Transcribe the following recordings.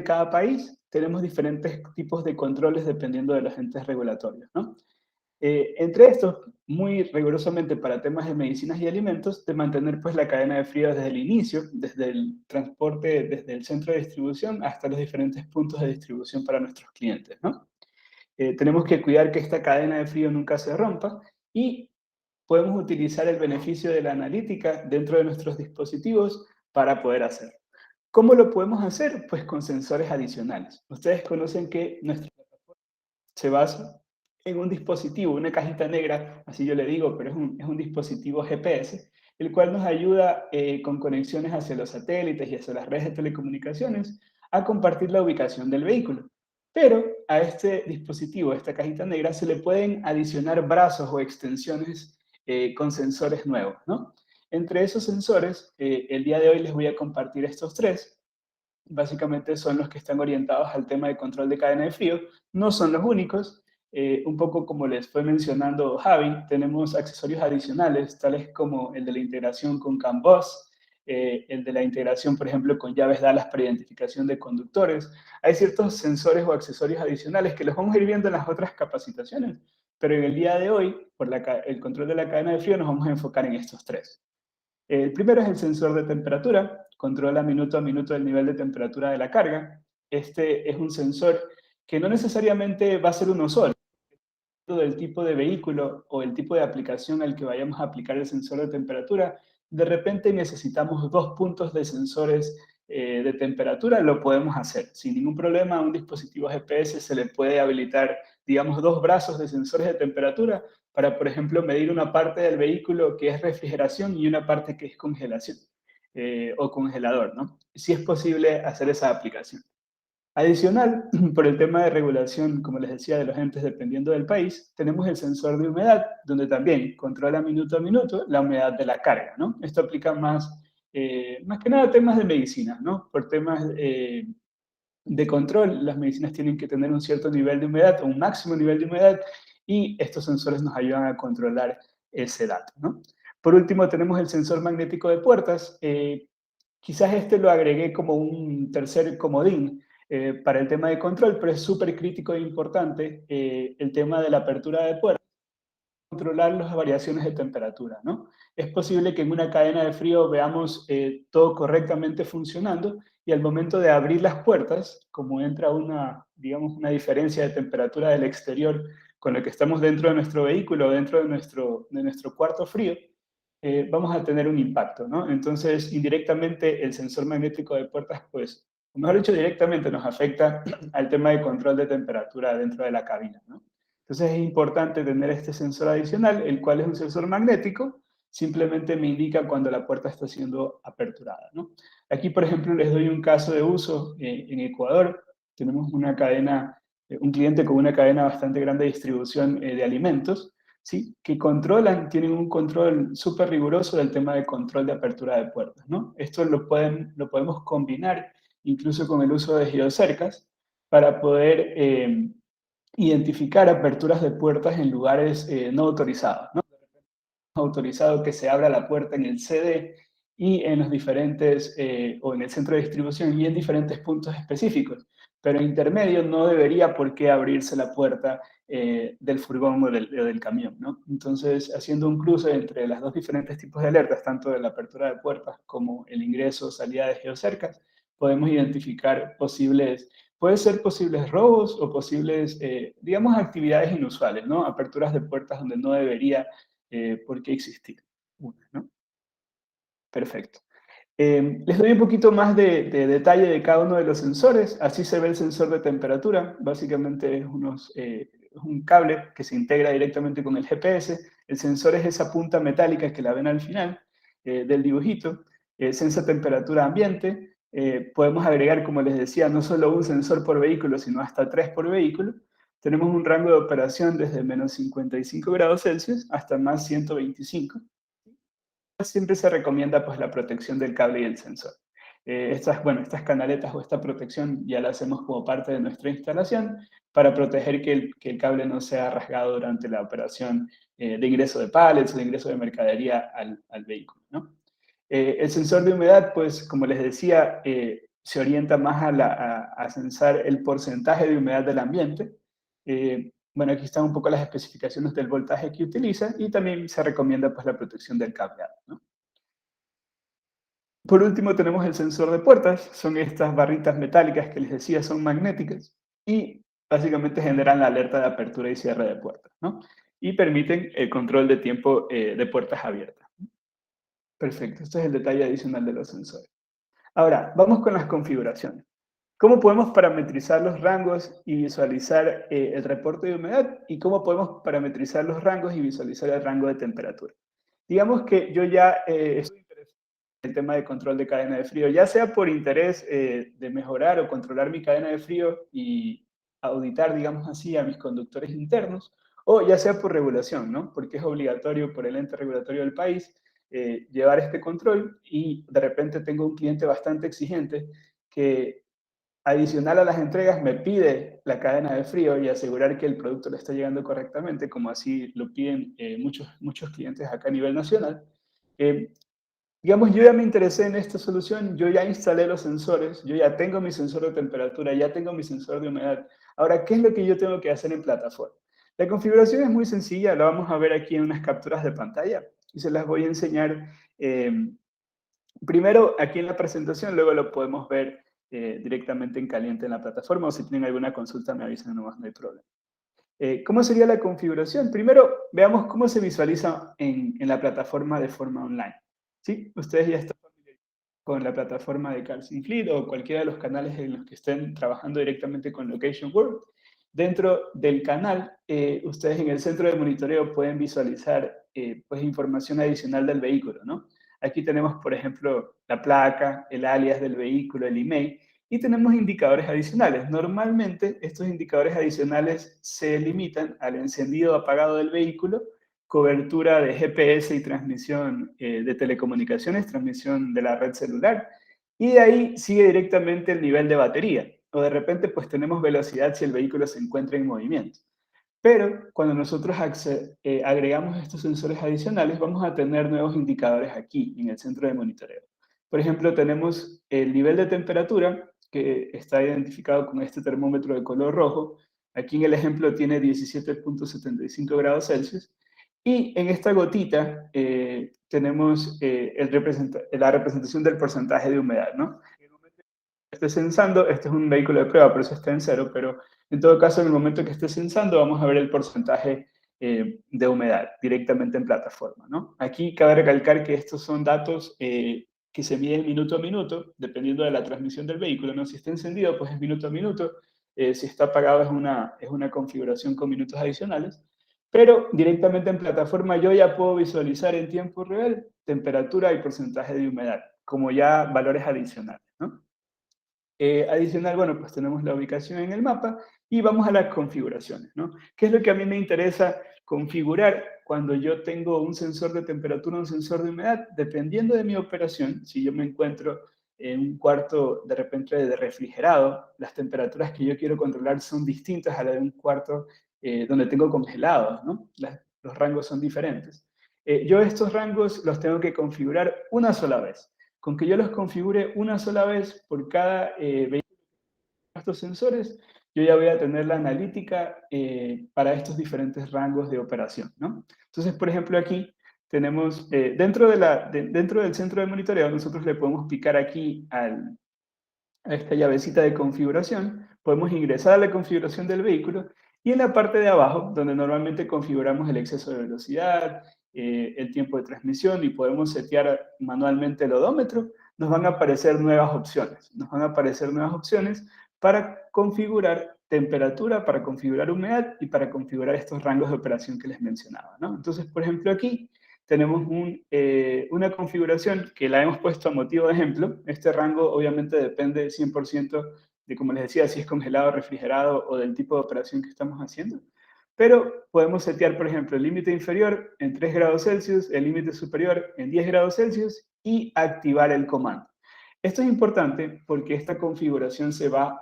cada país tenemos diferentes tipos de controles dependiendo de los entes regulatorios, ¿no? Entre estos, muy rigurosamente para temas de medicinas y alimentos, de mantener pues la cadena de frío desde el inicio, desde el transporte, desde el centro de distribución hasta los diferentes puntos de distribución para nuestros clientes, ¿no? Tenemos que cuidar que esta cadena de frío nunca se rompa y podemos utilizar el beneficio de la analítica dentro de nuestros dispositivos para poder hacerlo. ¿Cómo lo podemos hacer? Pues con sensores adicionales. Ustedes conocen que nuestra plataforma se basa en un dispositivo, una cajita negra, así yo le digo, pero es un dispositivo GPS, el cual nos ayuda con conexiones hacia los satélites y hacia las redes de telecomunicaciones a compartir la ubicación del vehículo. Pero a este dispositivo, a esta cajita negra, se le pueden adicionar brazos o extensiones con sensores nuevos, ¿no? Entre esos sensores, el día de hoy les voy a compartir estos tres. Básicamente son los que están orientados al tema de control de cadena de frío. No son los únicos. Un poco como les fue mencionando Javi, tenemos accesorios adicionales, tales como el de la integración con CAN bus, el de la integración, por ejemplo, con llaves Dallas para identificación de conductores. Hay ciertos sensores o accesorios adicionales que los vamos a ir viendo en las otras capacitaciones, pero en el día de hoy, por el control de la cadena de frío, nos vamos a enfocar en estos tres. El primero es el sensor de temperatura, controla minuto a minuto el nivel de temperatura de la carga. Este es un sensor que no necesariamente va a ser uno solo. Del tipo de vehículo o el tipo de aplicación al que vayamos a aplicar el sensor de temperatura, de repente necesitamos dos puntos de sensores de temperatura, lo podemos hacer. Sin ningún problema, a un dispositivo GPS se le puede habilitar, digamos, dos brazos de sensores de temperatura para, por ejemplo, medir una parte del vehículo que es refrigeración y una parte que es congelación o congelador, ¿no? Si es posible hacer esa aplicación. Adicional, por el tema de regulación, como les decía, de los entes dependiendo del país, tenemos el sensor de humedad, donde también controla minuto a minuto la humedad de la carga, ¿no? Esto aplica más que nada a temas de medicina, ¿no? Por temas de control, las medicinas tienen que tener un cierto nivel de humedad, un máximo nivel de humedad, y estos sensores nos ayudan a controlar ese dato, ¿no? Por último, tenemos el sensor magnético de puertas. Quizás este lo agregué como un tercer comodín para el tema de control, pero es súper crítico e importante el tema de la apertura de puertas, controlar las variaciones de temperatura, ¿no? Es posible que en una cadena de frío veamos todo correctamente funcionando y al momento de abrir las puertas, como entra digamos, una diferencia de temperatura del exterior con lo que estamos dentro de nuestro vehículo, dentro de nuestro cuarto frío, vamos a tener un impacto, ¿no? Entonces, indirectamente, el sensor magnético de puertas, pues, o mejor dicho, directamente nos afecta al tema de control de temperatura dentro de la cabina, ¿no? Entonces, es importante tener este sensor adicional, el cual es un sensor magnético, simplemente me indica cuando la puerta está siendo aperturada, ¿no? Aquí, por ejemplo, les doy un caso de uso en Ecuador. Tenemos una cadena, un cliente con una cadena bastante grande de distribución de alimentos, ¿sí? Que tienen un control súper riguroso del tema de control de apertura de puertas, ¿no? Esto lo podemos combinar incluso con el uso de geocercas para poder identificar aperturas de puertas en lugares no autorizados, ¿no? Autorizado que se abra la puerta en el CD y en los diferentes, o en el centro de distribución y en diferentes puntos específicos. Pero en intermedio no debería por qué abrirse la puerta del furgón o del camión, ¿no? Entonces, haciendo un cruce entre los dos diferentes tipos de alertas, tanto de la apertura de puertas como el ingreso o salida de geocercas, podemos identificar puede ser posibles robos o posibles, digamos, actividades inusuales, ¿no? Aperturas de puertas donde no debería por qué existir una, ¿no? Perfecto. Les doy un poquito más de detalle de cada uno de los sensores. Así se ve el sensor de temperatura. Básicamente es un cable que se integra directamente con el GPS. El sensor es esa punta metálica que la ven al final del dibujito. Sensa temperatura ambiente. Podemos agregar, como les decía, no solo un sensor por vehículo, sino hasta tres por vehículo. Tenemos un rango de operación desde menos 55 grados Celsius hasta más 125. Siempre se recomienda pues la protección del cable y el sensor. Estas canaletas o esta protección ya la hacemos como parte de nuestra instalación para proteger que el cable no sea rasgado durante la operación de ingreso de pallets o de ingreso de mercadería al vehículo, ¿no? El sensor de humedad, pues como les decía, se orienta más a censar el porcentaje de humedad del ambiente. Bueno, aquí están un poco las especificaciones del voltaje que utiliza y también se recomienda pues la protección del cableado, ¿no? Por último tenemos el sensor de puertas, son estas barritas metálicas que les decía son magnéticas y básicamente generan la alerta de apertura y cierre de puertas, ¿no? Y permiten el control de tiempo de puertas abiertas. Perfecto, este es el detalle adicional de los sensores. Ahora, vamos con las configuraciones. ¿Cómo podemos parametrizar los rangos y visualizar el reporte de humedad? ¿Y cómo podemos parametrizar los rangos y visualizar el rango de temperatura? Digamos que yo ya estoy interesado en el tema de control de cadena de frío, ya sea por interés de mejorar o controlar mi cadena de frío y auditar, digamos así, a mis conductores internos, o ya sea por regulación, ¿no? Porque es obligatorio por el ente regulatorio del país llevar este control y de repente tengo un cliente bastante exigente que adicional a las entregas me pide la cadena de frío y asegurar que el producto le está llegando correctamente, como así lo piden muchos clientes acá a nivel nacional. Eh, digamos, yo ya me interesé en esta solución, yo ya instalé los sensores, yo ya tengo mi sensor de temperatura, ya tengo mi sensor de humedad. Ahora, ¿qué es lo que yo tengo que hacer en plataforma? La configuración es muy sencilla, la vamos a ver aquí en unas capturas de pantalla y se las voy a enseñar primero aquí en la presentación, luego lo podemos ver directamente en caliente en la plataforma o si tienen alguna consulta me avisan nomás, no hay problema. ¿Cómo sería la configuración? Primero, veamos cómo se visualiza en la plataforma de forma online. ¿Sí? Ustedes ya están con la plataforma de CalSynFleet o cualquiera de los canales en los que estén trabajando directamente con Location World. Dentro del canal, ustedes en el centro de monitoreo pueden visualizar pues, información adicional del vehículo, ¿no? Aquí tenemos, por ejemplo, la placa, el alias del vehículo, el email, y tenemos indicadores adicionales. Normalmente, estos indicadores adicionales se limitan al encendido o apagado del vehículo, cobertura de GPS y transmisión de telecomunicaciones, transmisión de la red celular, y de ahí sigue directamente el nivel de batería. O de repente, pues tenemos velocidad si el vehículo se encuentra en movimiento. Pero cuando nosotros agregamos estos sensores adicionales, vamos a tener nuevos indicadores aquí en el centro de monitoreo. Por ejemplo, tenemos el nivel de temperatura, que está identificado con este termómetro de color rojo. Aquí en el ejemplo tiene 17.75 grados Celsius. Y en esta gotita tenemos la representación del porcentaje de humedad, ¿no? Esté censando, este es un vehículo de prueba, por eso está en cero, pero en todo caso, en el momento que esté censando, vamos a ver el porcentaje de humedad directamente en plataforma, ¿no? Aquí cabe recalcar que estos son datos que se miden minuto a minuto, dependiendo de la transmisión del vehículo, ¿no? Si está encendido, pues es minuto a minuto, si está apagado es una configuración con minutos adicionales, pero directamente en plataforma yo ya puedo visualizar en tiempo real temperatura y porcentaje de humedad, como ya valores adicionales, ¿no? Adicional, bueno, pues tenemos la ubicación en el mapa y vamos a las configuraciones, ¿no? ¿Qué es lo que a mí me interesa configurar cuando yo tengo un sensor de temperatura, un sensor de humedad? Dependiendo de mi operación, si yo me encuentro en un cuarto de repente de refrigerado, las temperaturas que yo quiero controlar son distintas a las de un cuarto donde tengo congelados, ¿no? Los rangos son diferentes. Yo estos rangos los tengo que configurar una sola vez. Con que yo los configure una sola vez por cada vehículo de estos sensores, yo ya voy a tener la analítica para estos diferentes rangos de operación, ¿no? Entonces, por ejemplo, aquí tenemos, dentro del centro de monitoreo, nosotros le podemos picar aquí a esta llavecita de configuración, podemos ingresar a la configuración del vehículo y en la parte de abajo, donde normalmente configuramos el exceso de velocidad, el tiempo de transmisión y podemos setear manualmente el odómetro, nos van a aparecer nuevas opciones. Nos van a aparecer nuevas opciones para configurar temperatura, para configurar humedad y para configurar estos rangos de operación que les mencionaba, ¿no? Entonces, por ejemplo, aquí tenemos una configuración que la hemos puesto a motivo de ejemplo. Este rango obviamente depende 100% de, como les decía, si es congelado, refrigerado o del tipo de operación que estamos haciendo. Pero podemos setear, por ejemplo, el límite inferior en 3 grados Celsius, el límite superior en 10 grados Celsius y activar el comando. Esto es importante porque esta configuración se va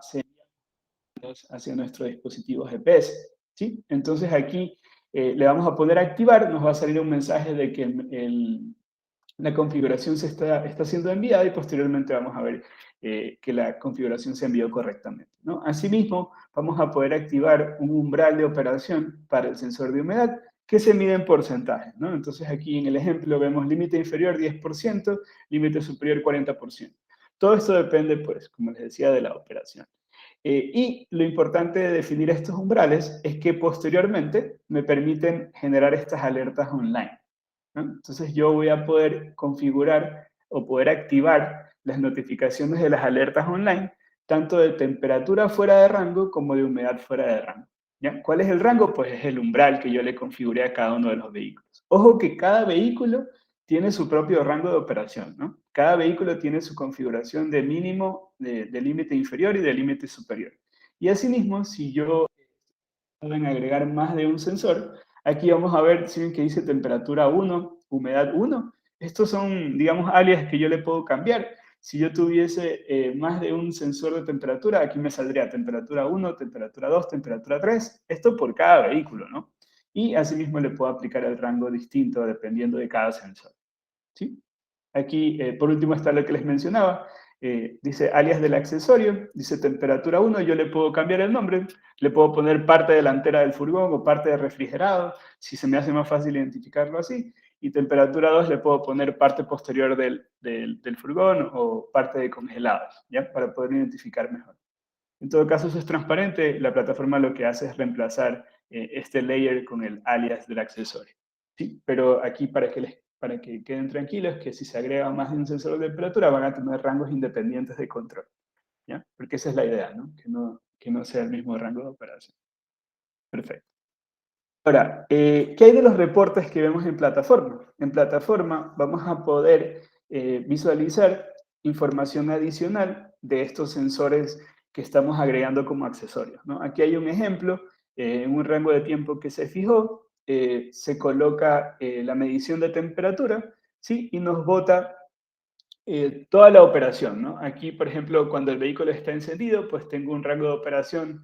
hacia nuestro dispositivo GPS, ¿sí? Entonces aquí le vamos a poner activar, nos va a salir un mensaje de que la configuración está siendo enviada y posteriormente vamos a ver que la configuración se envió correctamente, ¿no? Asimismo, vamos a poder activar un umbral de operación para el sensor de humedad que se mide en porcentajes, ¿no? Entonces aquí en el ejemplo vemos límite inferior 10%, límite superior 40%. Todo esto depende, pues, como les decía, de la operación. Y lo importante de definir estos umbrales es que posteriormente me permiten generar estas alertas online, ¿no? Entonces yo voy a poder configurar o poder activar las notificaciones de las alertas online, tanto de temperatura fuera de rango como de humedad fuera de rango, ¿ya? ¿Cuál es el rango? Pues es el umbral que yo le configuré a cada uno de los vehículos. Ojo que cada vehículo tiene su propio rango de operación, ¿no? Cada vehículo tiene su configuración de mínimo, de límite inferior y de límite superior. Y asimismo, si yo pueden agregar más de un sensor. Aquí vamos a ver, si ven que dice temperatura 1, humedad 1. Estos son, digamos, alias que yo le puedo cambiar. Si yo tuviese más de un sensor de temperatura, aquí me saldría temperatura 1, temperatura 2, temperatura 3. Esto por cada vehículo, ¿no? Y asimismo le puedo aplicar el rango distinto dependiendo de cada sensor, ¿sí? Aquí, por último, está lo que les mencionaba. Dice alias del accesorio, dice temperatura 1, yo le puedo cambiar el nombre, le puedo poner parte delantera del furgón o parte de refrigerado, si se me hace más fácil identificarlo así. Y temperatura 2 le puedo poner parte posterior del furgón o parte de congelados, ¿ya? Para poder identificar mejor. En todo caso, eso es transparente. La plataforma lo que hace es reemplazar este layer con el alias del accesorio, ¿sí? Pero aquí para que queden tranquilos, que si se agrega más de un sensor de temperatura van a tener rangos independientes de control, ¿ya? Porque esa es la idea, ¿no? Que no sea el mismo rango de operación. Perfecto. Ahora, ¿qué hay de los reportes que vemos en plataforma? En plataforma vamos a poder visualizar información adicional de estos sensores que estamos agregando como accesorios, ¿no? Aquí hay un ejemplo, en un rango de tiempo que se fijó, se coloca la medición de temperatura, ¿sí? Y nos bota toda la operación, ¿no? Aquí, por ejemplo, cuando el vehículo está encendido, pues tengo un rango de operación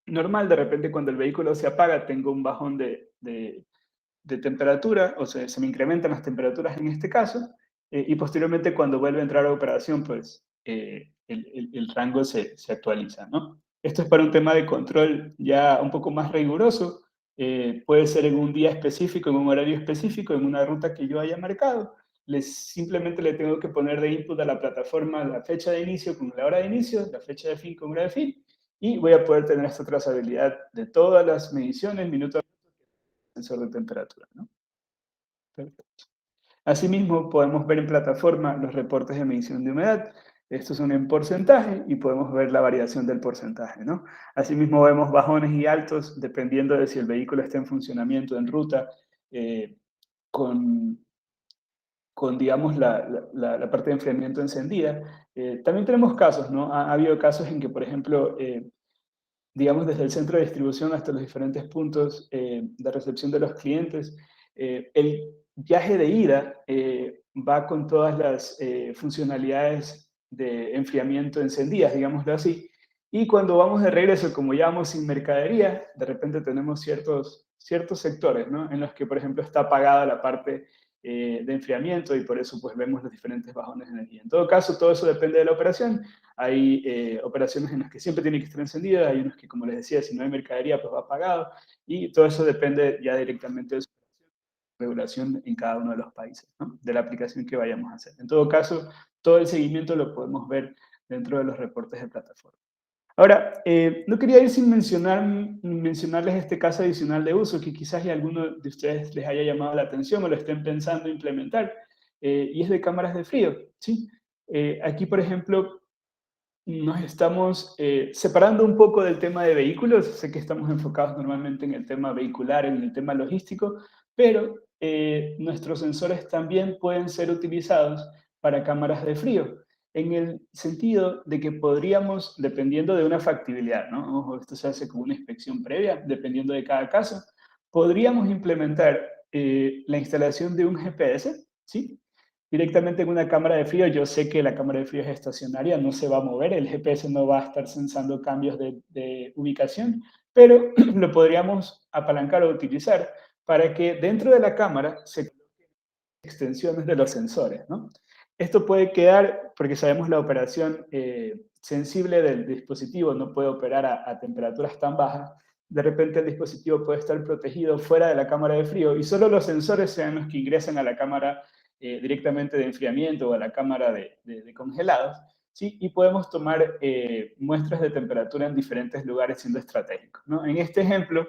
normal. De repente cuando el vehículo se apaga tengo un bajón de temperatura, o sea, se me incrementan las temperaturas en este caso, y posteriormente cuando vuelve a entrar a operación, pues el rango se actualiza, ¿no? Esto es para un tema de control ya un poco más riguroso, puede ser en un día específico, en un horario específico, en una ruta que yo haya marcado. Simplemente le tengo que poner de input a la plataforma la fecha de inicio con la hora de inicio, la fecha de fin con hora de fin, y voy a poder tener esta trazabilidad de todas las mediciones, minuto a sensor de temperatura, ¿no? Perfecto. Asimismo, podemos ver en plataforma los reportes de medición de humedad. Estos son en porcentaje y podemos ver la variación del porcentaje, ¿no? Asimismo, vemos bajones y altos dependiendo de si el vehículo está en funcionamiento, en ruta, eh, con, digamos, la parte de enfriamiento encendida. También tenemos casos, ¿no? Ha habido casos en que, por ejemplo, digamos, desde el centro de distribución hasta los diferentes puntos de recepción de los clientes. El viaje de ida va con todas las funcionalidades de enfriamiento encendidas, digámoslo así. Y cuando vamos de regreso, como ya vamos sin mercadería, de repente tenemos ciertos sectores, ¿no? En los que, por ejemplo, está apagada la parte de enfriamiento y por eso pues vemos los diferentes bajones de energía. En todo caso, todo eso depende de la operación. Hay operaciones en las que siempre tiene que estar encendida, hay unas que, como les decía, si no hay mercadería, pues va apagado, y todo eso depende ya directamente de su regulación en cada uno de los países, ¿no? De la aplicación que vayamos a hacer. En todo caso, todo el seguimiento lo podemos ver dentro de los reportes de plataforma. Ahora, no quería ir sin mencionarles este caso adicional de uso que quizás a alguno de ustedes les haya llamado la atención o lo estén pensando implementar, y es de cámaras de frío, ¿sí? Aquí, por ejemplo, nos estamos separando un poco del tema de vehículos. Sé que estamos enfocados normalmente en el tema vehicular, en el tema logístico, pero nuestros sensores también pueden ser utilizados para cámaras de frío, en el sentido de que podríamos, dependiendo de una factibilidad, ¿no? Ojo, esto se hace con una inspección previa, dependiendo de cada caso, podríamos implementar la instalación de un GPS, ¿sí? Directamente en una cámara de frío. Yo sé que la cámara de frío es estacionaria, no se va a mover, el GPS no va a estar sensando cambios de ubicación, pero lo podríamos apalancar o utilizar para que dentro de la cámara se coloquen extensiones de los sensores, ¿no? Esto puede quedar, porque sabemos la operación sensible del dispositivo no puede operar a temperaturas tan bajas. De repente el dispositivo puede estar protegido fuera de la cámara de frío y solo los sensores sean los que ingresan a la cámara directamente de enfriamiento o a la cámara de congelados, ¿sí? Y podemos tomar muestras de temperatura en diferentes lugares siendo estratégicos, ¿no? En este ejemplo,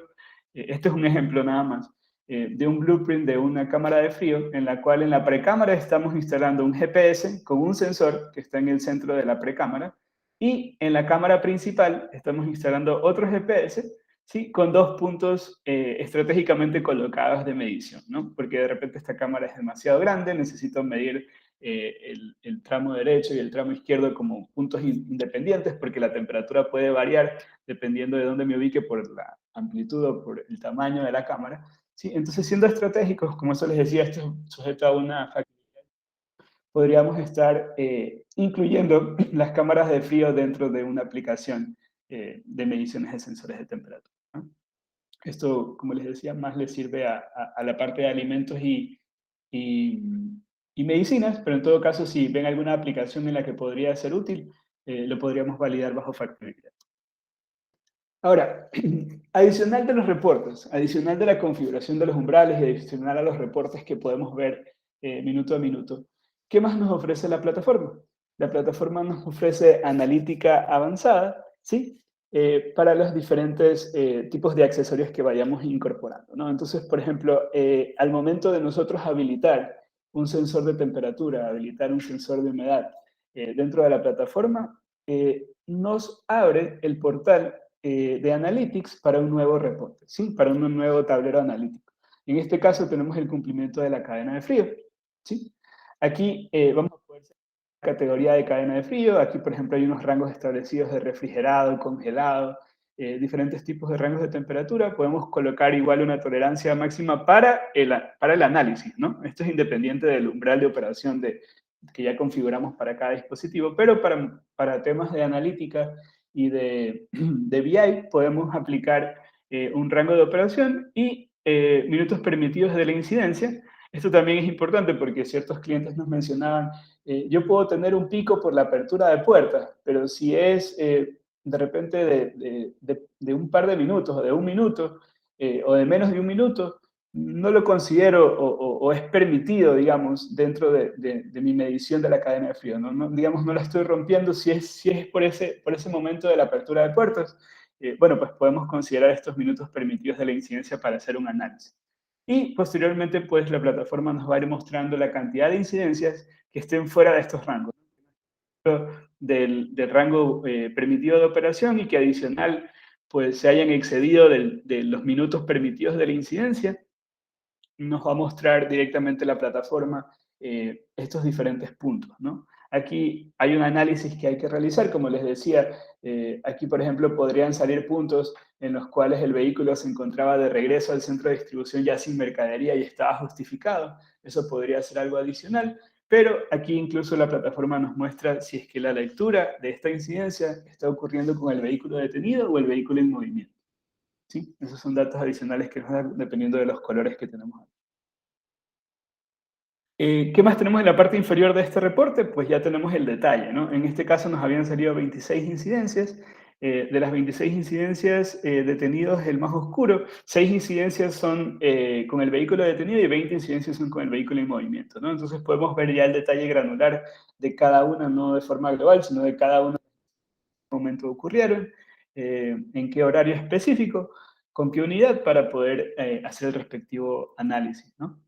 este es un ejemplo nada más, de un blueprint de una cámara de frío en la cual en la precámara estamos instalando un GPS con un sensor que está en el centro de la precámara y en la cámara principal estamos instalando otro GPS, ¿sí? Con dos puntos estratégicamente colocados de medición, ¿no? Porque de repente esta cámara es demasiado grande, necesito medir el tramo derecho y el tramo izquierdo como puntos independientes porque la temperatura puede variar dependiendo de dónde me ubique por la amplitud o por el tamaño de la cámara. ¿Sí? Entonces, siendo estratégicos, como eso les decía, esto es sujeto a una factibilidad, podríamos estar incluyendo las cámaras de frío dentro de una aplicación de mediciones de sensores de temperatura, ¿no? Esto, como les decía, más le sirve a la parte de alimentos y, y medicinas, pero en todo caso, si ven alguna aplicación en la que podría ser útil, lo podríamos validar bajo factibilidad. Ahora, adicional de los reportes, adicional de la configuración de los umbrales y adicional a los reportes que podemos ver minuto a minuto, ¿qué más nos ofrece la plataforma? La plataforma nos ofrece analítica avanzada, ¿sí? Para los diferentes tipos de accesorios que vayamos incorporando, ¿no? Entonces, por ejemplo, al momento de nosotros habilitar un sensor de temperatura, habilitar un sensor de humedad dentro de la plataforma, nos abre el portal de Analytics para un nuevo reporte, ¿sí? Para un nuevo tablero analítico. En este caso tenemos el cumplimiento de la cadena de frío, ¿sí? Aquí vamos a poder hacer categoría de cadena de frío. Aquí, por ejemplo, hay unos rangos establecidos de refrigerado, congelado, diferentes tipos de rangos de temperatura. Podemos colocar igual una tolerancia máxima para el análisis, ¿no? Esto es independiente del umbral de operación que ya configuramos para cada dispositivo, pero para temas de analítica y de BI podemos aplicar un rango de operación y minutos permitidos de la incidencia. Esto también es importante porque ciertos clientes nos mencionaban, yo puedo tener un pico por la apertura de puertas, pero si es de repente de un par de minutos o de un minuto o de menos de un minuto, no lo considero o es permitido, digamos, dentro de mi medición de la cadena de frío. Digamos, no la estoy rompiendo si es por ese momento de la apertura de puertas. Bueno, pues podemos considerar estos minutos permitidos de la incidencia para hacer un análisis. Y posteriormente, pues la plataforma nos va a ir mostrando la cantidad de incidencias que estén fuera de estos rangos, del rango permitido de operación y que adicional pues se hayan excedido de los minutos permitidos de la incidencia. Nos va a mostrar directamente la plataforma estos diferentes puntos, ¿no? Aquí hay un análisis que hay que realizar, como les decía, aquí por ejemplo podrían salir puntos en los cuales el vehículo se encontraba de regreso al centro de distribución ya sin mercadería y estaba justificado. Eso podría ser algo adicional, pero aquí incluso la plataforma nos muestra si es que la lectura de esta incidencia está ocurriendo con el vehículo detenido o el vehículo en movimiento, ¿sí? Esos son datos adicionales que nos dan dependiendo de los colores que tenemos aquí. ¿Qué más tenemos en la parte inferior de este reporte? Pues ya tenemos el detalle, ¿no? En este caso nos habían salido 26 incidencias. De las 26 incidencias detenidos, el más oscuro, 6 incidencias son con el vehículo detenido y 20 incidencias son con el vehículo en movimiento, ¿no? Entonces podemos ver ya el detalle granular de cada una, no de forma global, sino de cada una en qué momento ocurrieron, en qué horario específico, con qué unidad para poder hacer el respectivo análisis, ¿no?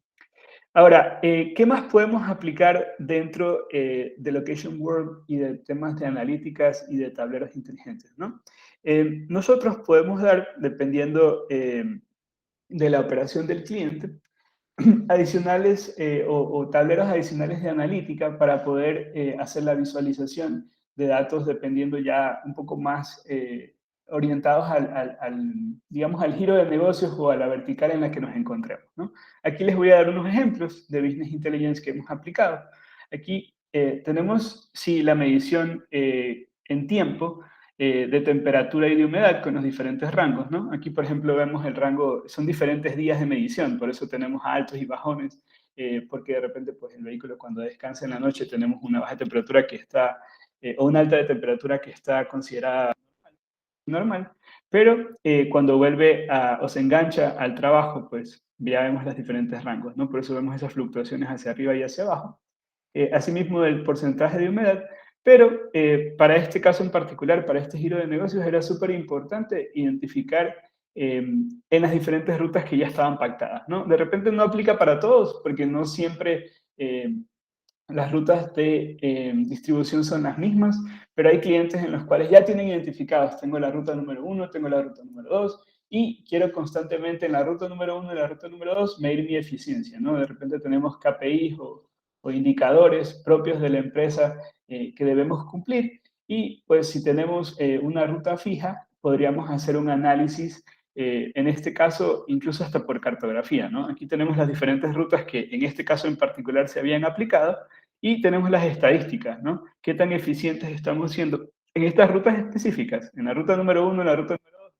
Ahora, ¿qué más podemos aplicar dentro de Location World y de temas de analíticas y de tableros inteligentes, ¿no? Nosotros podemos dar, dependiendo de la operación del cliente, adicionales o tableros adicionales de analítica para poder hacer la visualización de datos dependiendo ya un poco más orientados digamos, al giro de negocios o a la vertical en la que nos encontremos, ¿no? Aquí les voy a dar unos ejemplos de Business Intelligence que hemos aplicado. Aquí tenemos, sí, la medición en tiempo de temperatura y de humedad con los diferentes rangos, ¿no? Aquí, por ejemplo, vemos el rango, son diferentes días de medición, por eso tenemos altos y bajones porque de repente pues el vehículo cuando descansa en la noche tenemos una baja temperatura que está, o una alta de temperatura que está considerada normal, pero cuando vuelve o se engancha al trabajo, pues ya vemos los diferentes rangos, ¿no? Por eso vemos esas fluctuaciones hacia arriba y hacia abajo. Asimismo del porcentaje de humedad, pero para este caso en particular, para este giro de negocios, era súper importante identificar en las diferentes rutas que ya estaban pactadas, ¿no? De repente no aplica para todos, porque no siempre las rutas de distribución son las mismas, pero hay clientes en los cuales ya tienen identificados, tengo la ruta número uno, tengo la ruta número 2, y quiero constantemente en la ruta número uno y la ruta número 2 medir mi eficiencia, ¿no? De repente tenemos KPIs o indicadores propios de la empresa que debemos cumplir, y pues si tenemos una ruta fija, podríamos hacer un análisis en este caso, incluso hasta por cartografía, ¿no? Aquí tenemos las diferentes rutas que en este caso en particular se habían aplicado y tenemos las estadísticas, ¿no? ¿Qué tan eficientes estamos siendo en estas rutas específicas? En la ruta número uno, en la ruta número dos,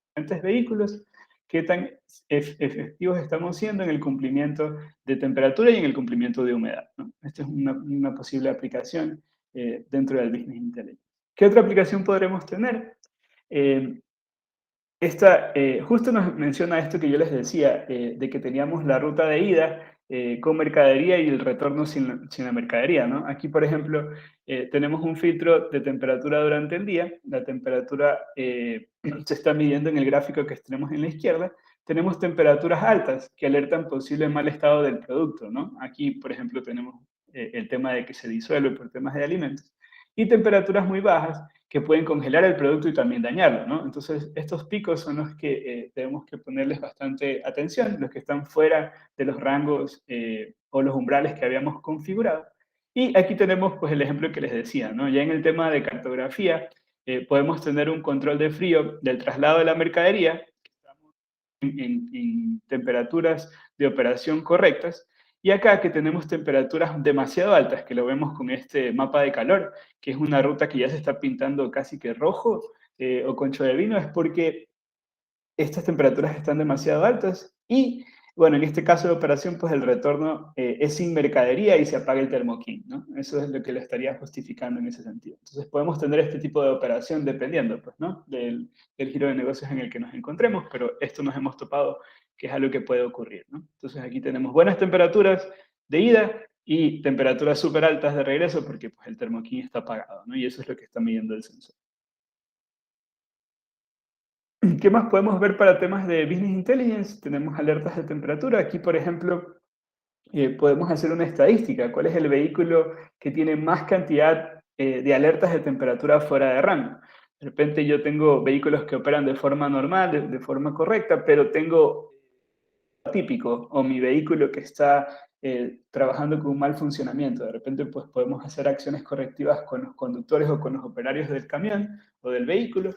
diferentes vehículos, ¿qué tan efectivos estamos siendo en el cumplimiento de temperatura y en el cumplimiento de humedad, ¿no? Esta es una posible aplicación dentro del Business Intelligence. ¿Qué otra aplicación podremos tener? Eh, esta, justo nos menciona esto que yo les decía, de que teníamos la ruta de ida con mercadería y el retorno sin la mercadería, ¿no? Aquí, por ejemplo, tenemos un filtro de temperatura durante el día. La temperatura se está midiendo en el gráfico que tenemos en la izquierda. Tenemos temperaturas altas que alertan posible mal estado del producto, ¿no? Aquí, por ejemplo, tenemos el tema de que se disuelve por temas de alimentos. Y temperaturas muy bajas que pueden congelar el producto y también dañarlo, ¿no? Entonces, estos picos son los que tenemos que ponerles bastante atención, los que están fuera de los rangos o los umbrales que habíamos configurado. Y aquí tenemos, pues, el ejemplo que les decía, ¿no? Ya en el tema de cartografía, podemos tener un control de frío del traslado de la mercadería en temperaturas de operación correctas. Y acá que tenemos temperaturas demasiado altas, que lo vemos con este mapa de calor, que es una ruta que ya se está pintando casi que rojo o concho de vino, es porque estas temperaturas están demasiado altas y, bueno, en este caso de operación, pues el retorno es sin mercadería y se apaga el termoquín, ¿no? Eso es lo que lo estaría justificando en ese sentido. Entonces podemos tener este tipo de operación dependiendo, pues, ¿no? Del giro de negocios en el que nos encontremos, pero esto nos hemos topado que es algo que puede ocurrir, ¿no? Entonces aquí tenemos buenas temperaturas de ida y temperaturas súper altas de regreso porque pues, el termoquín está apagado, ¿no? Y eso es lo que está midiendo el sensor. ¿Qué más podemos ver para temas de Business Intelligence? Tenemos alertas de temperatura. Aquí, por ejemplo, podemos hacer una estadística. ¿Cuál es el vehículo que tiene más cantidad de alertas de temperatura fuera de rango? De repente yo tengo vehículos que operan de forma normal, de forma correcta, pero tengo típico o mi vehículo que está trabajando con un mal funcionamiento. De repente, pues podemos hacer acciones correctivas con los conductores o con los operarios del camión o del vehículo,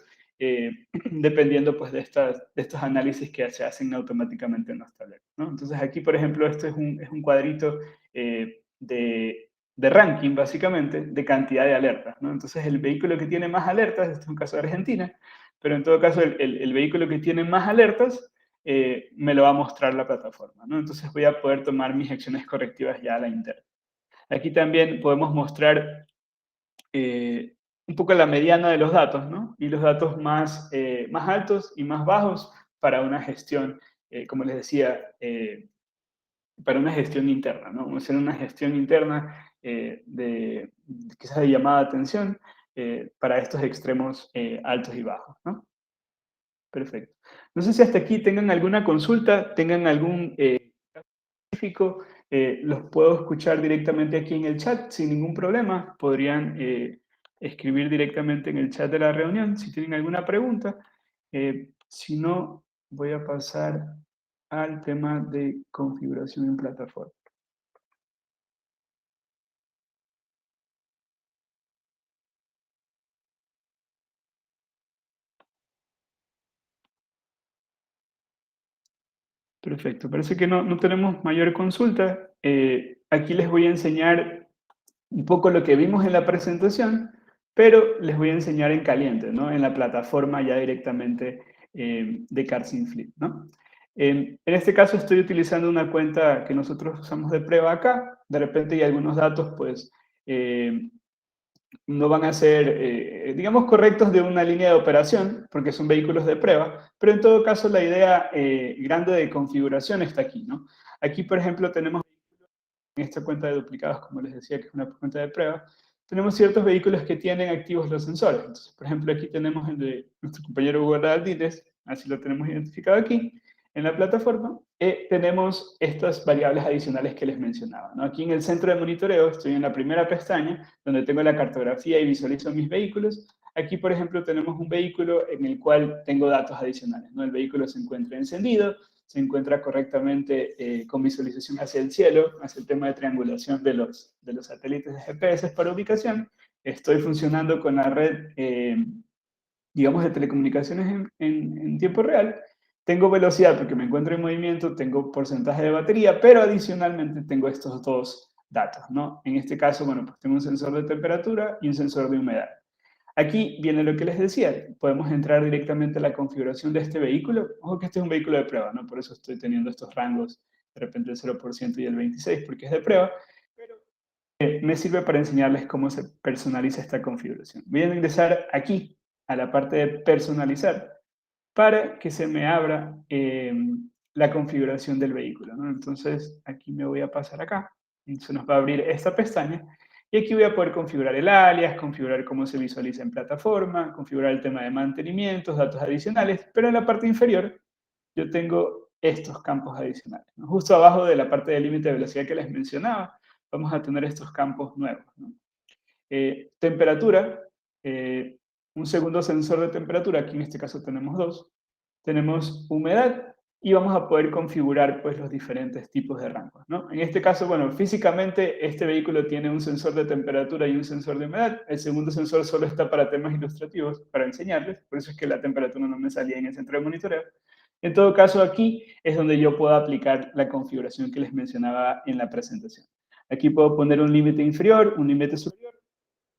dependiendo pues de estos análisis que se hacen automáticamente en los tableros, ¿no? Entonces aquí, por ejemplo, esto es un cuadrito de ranking, básicamente, de cantidad de alertas, ¿no? Entonces el vehículo que tiene más alertas, este es un caso de Argentina, pero en todo caso el vehículo que tiene más alertas me lo va a mostrar la plataforma, ¿no? Entonces voy a poder tomar mis acciones correctivas ya a la interna. Aquí también podemos mostrar un poco la mediana de los datos, ¿no? Y los datos más altos y más bajos para una gestión, como les decía, para una gestión interna, ¿no? Vamos a hacer una gestión interna quizás de llamada de atención para estos extremos altos y bajos, ¿no? Perfecto. No sé si hasta aquí tengan alguna consulta, tengan algún específico, los puedo escuchar directamente aquí en el chat sin ningún problema. Podrían escribir directamente en el chat de la reunión si tienen alguna pregunta. Si no, voy a pasar al tema de configuración en plataforma. Perfecto, parece que no tenemos mayor consulta. Aquí les voy a enseñar un poco lo que vimos en la presentación, pero les voy a enseñar en caliente, ¿no? En la plataforma ya directamente de CarSim Fleet, ¿no? En este caso estoy utilizando una cuenta que nosotros usamos de prueba acá. De repente hay algunos datos, pues, eh, no van a ser, digamos, correctos de una línea de operación, porque son vehículos de prueba, pero en todo caso la idea grande de configuración está aquí, ¿no? Aquí, por ejemplo, tenemos en esta cuenta de duplicados, como les decía, que es una cuenta de prueba, tenemos ciertos vehículos que tienen activos los sensores. Entonces, por ejemplo, aquí tenemos el de nuestro compañero Hugo Aldines, así lo tenemos identificado aquí, en la plataforma. Tenemos estas variables adicionales que les mencionaba, ¿no? Aquí en el centro de monitoreo, estoy en la primera pestaña, donde tengo la cartografía y visualizo mis vehículos. Aquí, por ejemplo, tenemos un vehículo en el cual tengo datos adicionales, ¿no? El vehículo se encuentra encendido, se encuentra correctamente con visualización hacia el cielo, hacia el tema de triangulación de los satélites de GPS para ubicación. Estoy funcionando con la red, digamos, de telecomunicaciones en tiempo real. Tengo velocidad porque me encuentro en movimiento, tengo porcentaje de batería, pero adicionalmente tengo estos dos datos, ¿no? En este caso, bueno, pues tengo un sensor de temperatura y un sensor de humedad. Aquí viene lo que les decía, podemos entrar directamente a la configuración de este vehículo. Ojo que este es un vehículo de prueba, ¿no? Por eso estoy teniendo estos rangos, de repente el 0% y el 26%, porque es de prueba, pero me sirve para enseñarles cómo se personaliza esta configuración. Voy a ingresar aquí, a la parte de personalizar, para que se me abra la configuración del vehículo, ¿no? Entonces, aquí me voy a pasar acá, y se nos va a abrir esta pestaña, y aquí voy a poder configurar el alias, configurar cómo se visualiza en plataforma, configurar el tema de mantenimientos, datos adicionales, pero en la parte inferior yo tengo estos campos adicionales, ¿no? Justo abajo de la parte de límite de velocidad que les mencionaba, vamos a tener estos campos nuevos, ¿no? Temperatura, eh, un segundo sensor de temperatura, aquí en este caso tenemos dos, tenemos humedad y vamos a poder configurar pues los diferentes tipos de rangos, ¿no? En este caso, bueno, físicamente este vehículo tiene un sensor de temperatura y un sensor de humedad. El segundo sensor solo está para temas ilustrativos, para enseñarles, por eso es que la temperatura no me salía en el centro de monitoreo. En todo caso, aquí es donde yo puedo aplicar la configuración que les mencionaba en la presentación. Aquí puedo poner un límite inferior, un límite superior,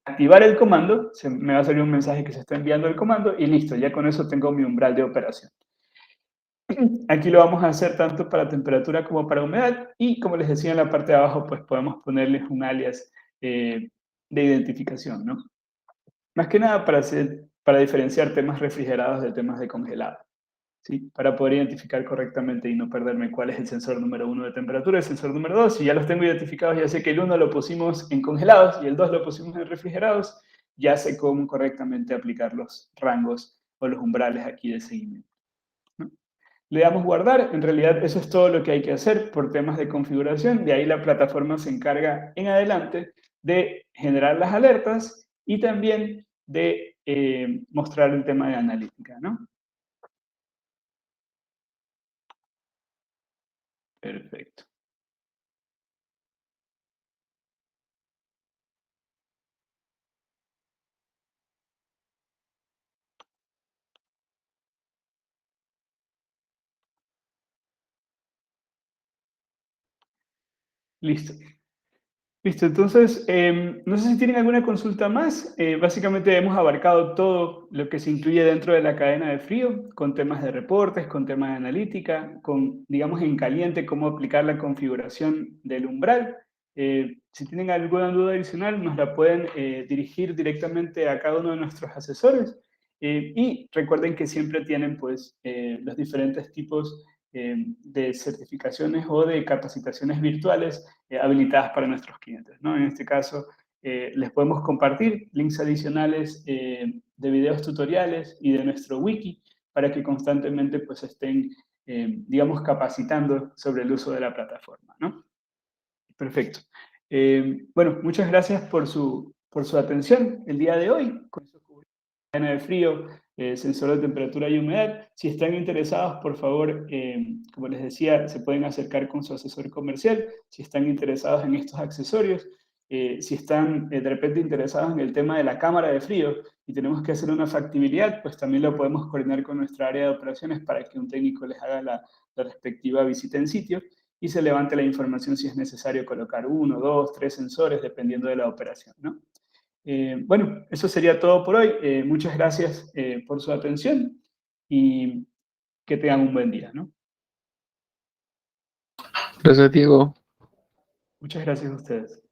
activar el comando, me va a salir un mensaje que se está enviando el comando y listo, ya con eso tengo mi umbral de operación. Aquí lo vamos a hacer tanto para temperatura como para humedad y como les decía en la parte de abajo, pues podemos ponerles un alias de identificación, ¿no? Más que nada para diferenciar temas refrigerados de temas de congelado, ¿sí? Para poder identificar correctamente y no perderme cuál es el sensor número 1 de temperatura, el sensor número 2. Si ya los tengo identificados, ya sé que el 1 lo pusimos en congelados y el 2 lo pusimos en refrigerados, ya sé cómo correctamente aplicar los rangos o los umbrales aquí de seguimiento, ¿no? Le damos guardar, en realidad eso es todo lo que hay que hacer por temas de configuración, de ahí la plataforma se encarga en adelante de generar las alertas y también de mostrar el tema de analítica, ¿no? Perfecto. Listo. Listo, entonces, no sé si tienen alguna consulta más. Básicamente hemos abarcado todo lo que se incluye dentro de la cadena de frío, con temas de reportes, con temas de analítica, con, digamos, en caliente, cómo aplicar la configuración del umbral. Si tienen alguna duda adicional, nos la pueden dirigir directamente a cada uno de nuestros asesores. Y recuerden que siempre tienen, pues, los diferentes tipos de certificaciones o de capacitaciones virtuales habilitadas para nuestros clientes, ¿no? En este caso, les podemos compartir links adicionales de videos tutoriales y de nuestro wiki para que constantemente pues, estén, digamos, capacitando sobre el uso de la plataforma, ¿no? Perfecto. Bueno, muchas gracias por su atención el día de hoy. Con eso cubrimos la cadena de frío, sensor de temperatura y humedad. Si están interesados, por favor, como les decía, se pueden acercar con su asesor comercial. Si están interesados en estos accesorios, si están de repente interesados en el tema de la cámara de frío y tenemos que hacer una factibilidad, pues también lo podemos coordinar con nuestra área de operaciones para que un técnico les haga la respectiva visita en sitio y se levante la información si es necesario colocar uno, dos, tres sensores, dependiendo de la operación, ¿no? Bueno, eso sería todo por hoy. Muchas gracias por su atención y que tengan un buen día, ¿no? Gracias, Diego. Muchas gracias a ustedes.